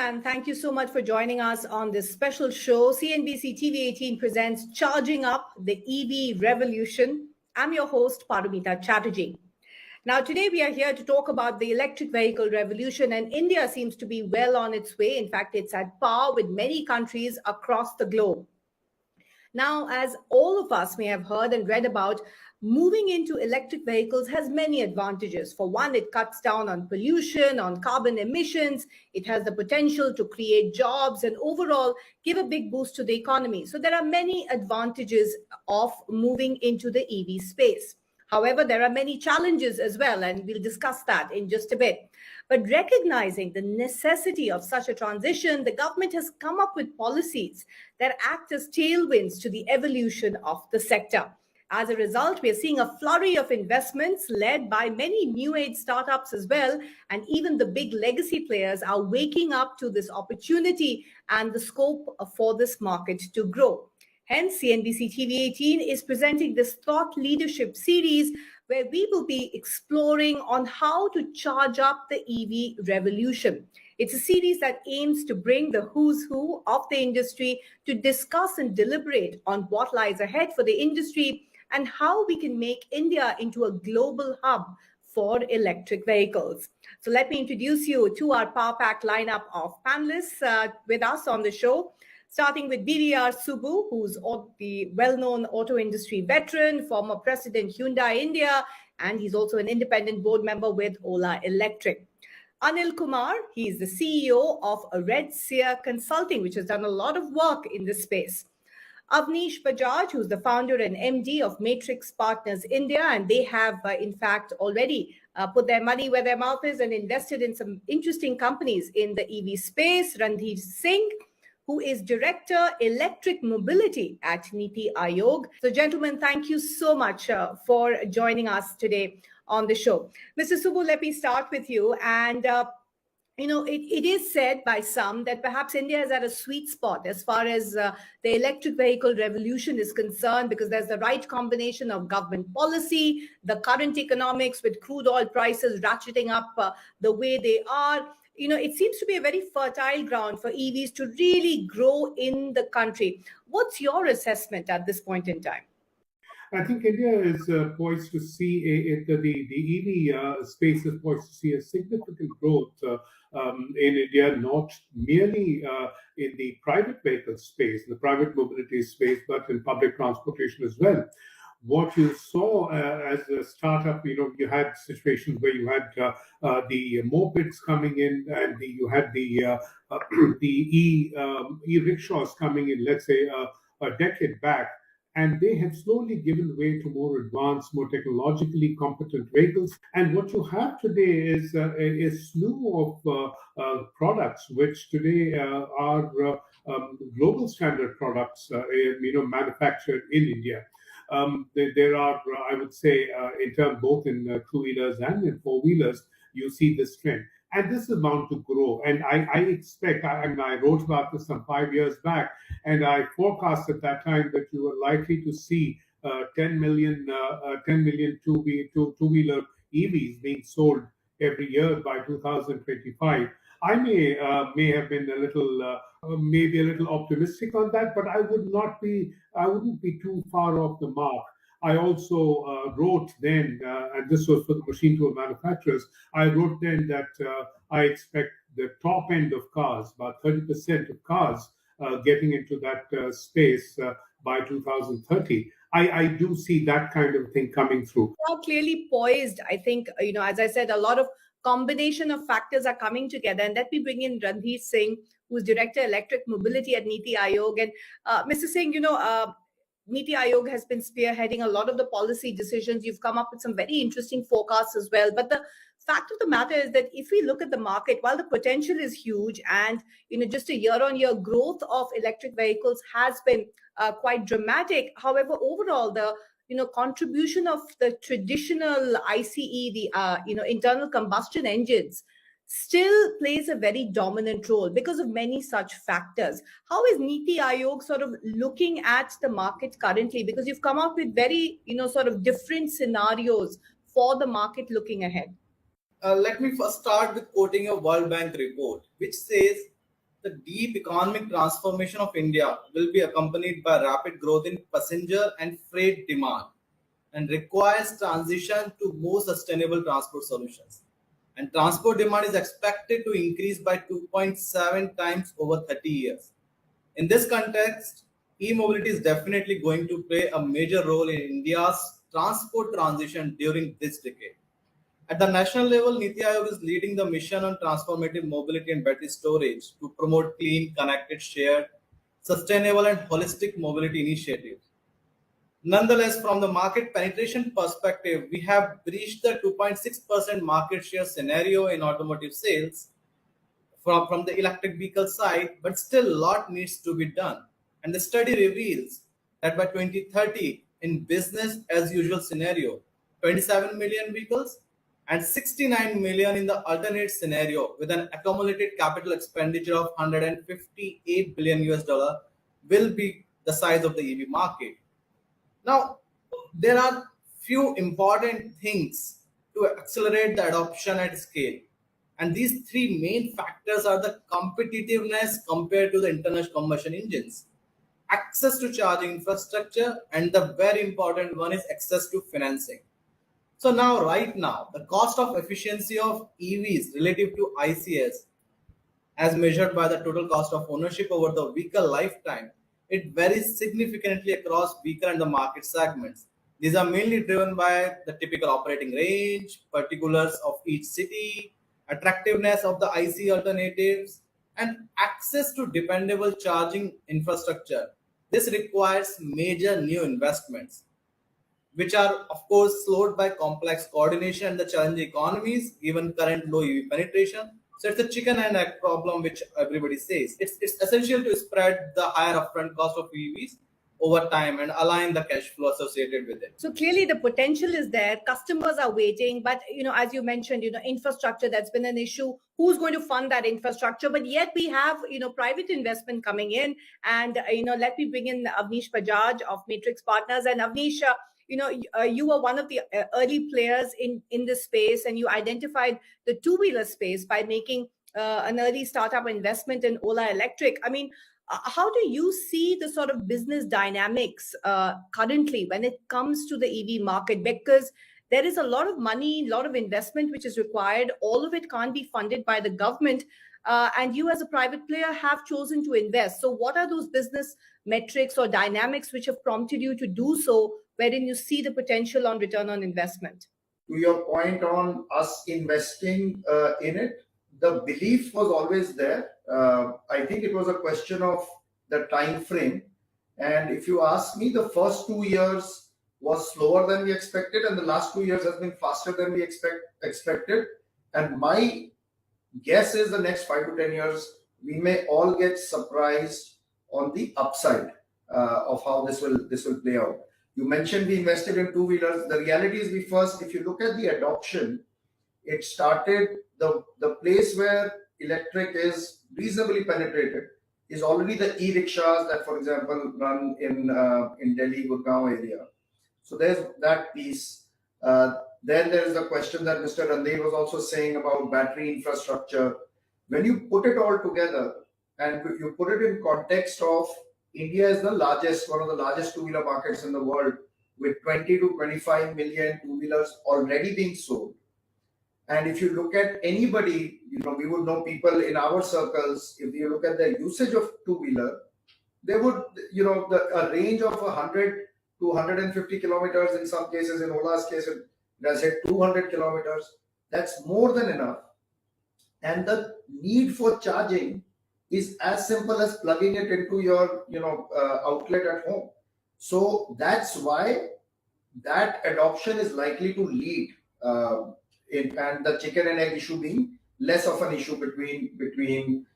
and thank you so much for joining us on this special show. CNBC-TV18 presents Charging Up the EV Revolution. I'm your host, Parumita Chatterjee. Now, today we are here to talk about the electric vehicle revolution, and India seems to be well on its way. In fact, it's at par with many countries across the globe. Now, as all of us may have heard and read about, moving into electric vehicles has many advantages. For one, it cuts down on pollution, on carbon emissions. It has the potential to create jobs and overall give a big boost to the economy. So there are many advantages of moving into the EV space. However, there are many challenges as well, and we'll discuss that in just a bit. But recognizing the necessity of such a transition, the government has come up with policies that act as tailwinds to the evolution of the sector. As a result, we are seeing a flurry of investments led by many new age startups as well, and even the big legacy players are waking up to this opportunity and the scope for this market to grow. Hence, CNBC-TV18 is presenting this thought leadership series where we will be exploring on how to charge up the EV revolution. It's a series that aims to bring the who's who of the industry to discuss and deliberate on what lies ahead for the industry and how we can make India into a global hub for electric vehicles. So let me introduce you to our power pack lineup of panelists with us on the show. Starting with BVR Subbu, who's the well-known auto industry veteran, former president Hyundai India, and he's also an independent board member with Ola Electric. Anil Kumar, he's the CEO of Red Seer Consulting, which has done a lot of work in this space. Avnish Bajaj, who's the founder and MD of Matrix Partners India, and they have, in fact, already put their money where their mouth is and invested in some interesting companies in the EV space. Randhir Singh, who is Director Electric Mobility at Niti Aayog. So gentlemen, thank you so much for joining us today on the show. Mr. Subbu, let me start with you. And, it is said by some that perhaps India is at a sweet spot as far as the electric vehicle revolution is concerned, because there's the right combination of government policy, the current economics with crude oil prices ratcheting up the way they are. It seems to be a very fertile ground for EVs to really grow in the country. What's your assessment at this point in time? I think India is poised to see the EV space is poised to see a significant growth in India, not merely in the private vehicle space, the private mobility space, but in public transportation as well. What you saw as a startup, you had situations where you had the mopeds coming in, and you had the e-rickshaws coming in, let's say a decade back, and they have slowly given way to more advanced, more technologically competent vehicles. And what you have today is a slew of products which today are global standard products, manufactured in India. There are, I would say, in terms both in two-wheelers and in four-wheelers, you see this trend. And this is bound to grow. And I expect, I wrote about this some 5 years back, and I forecast at that time that you were likely to see 10 million two-wheeler EVs being sold every year by 2025. I may have been a little, maybe a little optimistic on that, but I wouldn't be too far off the mark. I also wrote then, and this was for the machine tool manufacturers, I wrote then that I expect the top end of cars, about 30% of cars, getting into that space by 2030. I do see that kind of thing coming through. How clearly poised, I think, as I said, a lot of combination of factors are coming together. And let me bring in Randhir Singh, who's Director Electric Mobility at Niti Aayog. And Mr. Singh, Niti Aayog has been spearheading a lot of the policy decisions. You've come up with some very interesting forecasts as well. But the fact of the matter is that if we look at the market, while the potential is huge and, just a year-on-year growth of electric vehicles has been quite dramatic. However, overall, the contribution of the traditional ICE, the internal combustion engines, still plays a very dominant role because of many such factors. How is Niti Aayog sort of looking at the market currently? Because you've come up with very, sort of different scenarios for the market looking ahead. Let me first start with quoting a World Bank report, which says the deep economic transformation of India will be accompanied by rapid growth in passenger and freight demand and requires transition to more sustainable transport solutions. And transport demand is expected to increase by 2.7 times over 30 years. In this context, e-mobility is definitely going to play a major role in India's transport transition during this decade. At the national level, Niti Aayog is leading the mission on transformative mobility and battery storage to promote clean, connected, shared, sustainable, and holistic mobility initiatives. Nonetheless, from the market penetration perspective, we have reached the 2.6% market share scenario in automotive sales from the electric vehicle side, but still a lot needs to be done. And the study reveals that by 2030, in business as usual scenario, 27 million vehicles and 69 million in the alternate scenario with an accumulated capital expenditure of 158 billion US dollar will be the size of the EV market. Now, there are few important things to accelerate the adoption at scale. And these three main factors are the competitiveness compared to the internal combustion engines, access to charging infrastructure, and the very important one is access to financing. So now, right now, the cost of efficiency of EVs relative to ICS as measured by the total cost of ownership over the vehicle lifetime, it varies significantly across vehicle and the market segments. These are mainly driven by the typical operating range, particulars of each city, attractiveness of the IC alternatives, and access to dependable charging infrastructure. This requires major new investments, which are of course slowed by complex coordination and the challenging economies given current low EV penetration. So it's a chicken and egg problem, which everybody says. It's essential to spread the higher upfront cost of EVs over time and align the cash flow associated with it. So clearly the potential is there. Customers are waiting, but as you mentioned, infrastructure, that's been an issue. Who's going to fund that infrastructure? But yet we have, private investment coming in, and let me bring in Avnish Bajaj of Matrix Partners. And Avnish, you were one of the early players in this space, and you identified the two-wheeler space by making an early startup investment in Ola Electric. I mean, how do you see the sort of business dynamics currently when it comes to the EV market? Because there is a lot of money, a lot of investment which is required. All of it can't be funded by the government. And you as a private player have chosen to invest. So what are those business metrics or dynamics which have prompted you to do so, wherein you see the potential on return on investment? To your point on us investing in it, the belief was always there. I think it was a question of the time frame. And if you ask me, the first 2 years was slower than we expected, and the last 2 years has been faster than we expected. And my guess is the next 5 to 10 years, we may all get surprised on the upside of how this will play out. You mentioned we invested in two-wheelers. The reality is if you look at the adoption, it started, the place where electric is reasonably penetrated is already the e-rickshaws that, for example, run in Delhi, Gurgaon area. So there's that piece. Then there's the question that Mr. Randev was also saying about battery infrastructure. When you put it all together and you put it in context of India is one of the largest two-wheeler markets in the world, with 20 to 25 million two-wheelers already being sold. And if you look at anybody, we would know people in our circles, if you look at their usage of two-wheeler, they would, a range of 100 to 150 kilometers in some cases. In Ola's case, it has hit 200 kilometers. That's more than enough. And the need for charging is as simple as plugging it into your, outlet at home. So that's why that adoption is likely to lead and the chicken and egg issue being less of an issue between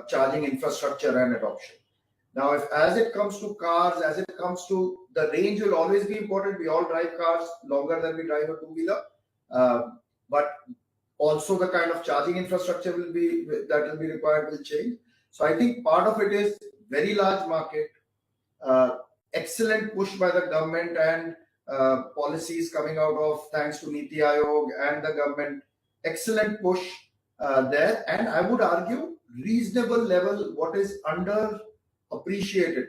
charging infrastructure and adoption. Now, as it comes to cars, as it comes to the range, will always be important. We all drive cars longer than we drive a two-wheeler, but also the kind of charging infrastructure will be required will change. So I think part of it is very large market, excellent push by the government and policies coming out of, thanks to Niti Aayog and the government, excellent push there, and I would argue reasonable level. What is underappreciated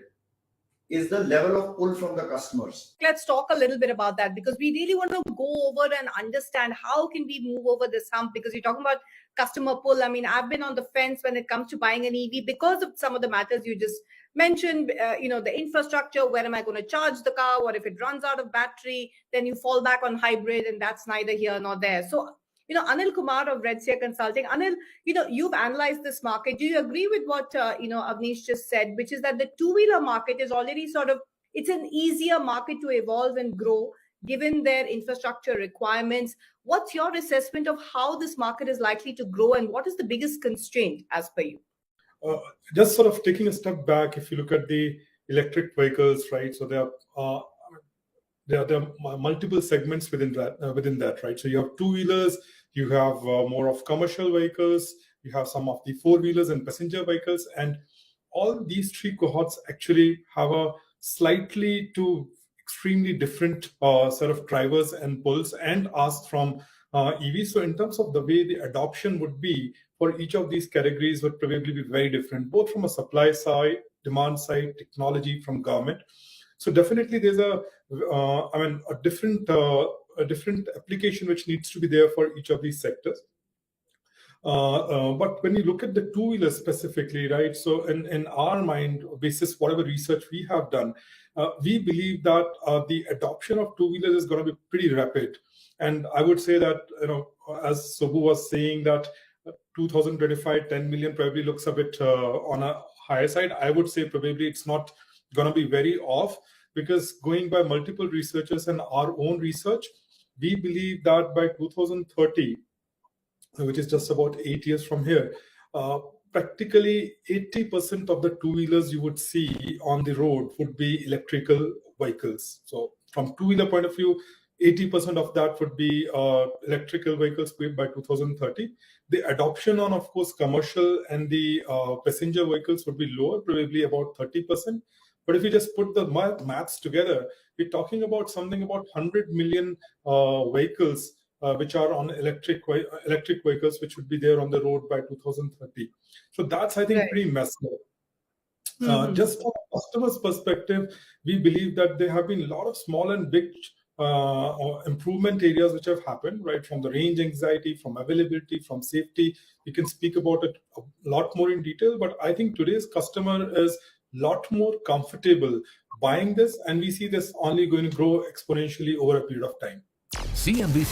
is the level of pull from the customers. Let's talk a little bit about that, because we really want to go over and understand how can we move over this hump, because you're talking about customer pull. I mean, I've been on the fence when it comes to buying an EV because of some of the matters you just mentioned, the infrastructure. Where am I going to charge the car? What if it runs out of battery? Then you fall back on hybrid, and that's neither here nor there. So, Anil Kumar of Red Seer Consulting. Anil, you've analyzed this market. Do you agree with what, Avnish just said, which is that the two-wheeler market is already it's an easier market to evolve and grow given their infrastructure requirements? What's your assessment of how this market is likely to grow, and what is the biggest constraint as per you? Just sort of taking a step back, if you look at the electric vehicles, right? So there are multiple segments within that, right? So you have two-wheelers, you have more of commercial vehicles, you have some of the four-wheelers and passenger vehicles, and all these three cohorts actually have a slightly to extremely different set of drivers and pulls and asks from EVs. So in terms of the way the adoption would be for each of these categories would probably be very different, both from a supply side, demand side, technology, from government. So definitely there's a different application which needs to be there for each of these sectors. But when you look at the two-wheelers specifically, right? So in our mind, basis whatever research we have done, we believe that the adoption of two-wheelers is going to be pretty rapid. And I would say that, as Subbu was saying, that 2025, 10 million probably looks a bit on a higher side. I would say probably it's not going to be very off, because going by multiple researchers and our own research, we believe that by 2030, which is just about 8 years from here, practically 80% of the two-wheelers you would see on the road would be electrical vehicles. So from two-wheeler point of view, 80% of that would be electrical vehicles by 2030. The adoption on, of course, commercial and the passenger vehicles would be lower, probably about 30%. But if you just put the maths together, we're talking about something about 100 million vehicles which are on electric vehicles, which would be there on the road by 2030. So that's, I think, right, pretty massive. Just from a customer's perspective, we believe that there have been a lot of small and big improvement areas which have happened, right? From the range anxiety, from availability, from safety. We can speak about it a lot more in detail, but I think today's customer is a lot more comfortable buying this, and we see this only going to grow exponentially over a period of time. CNBC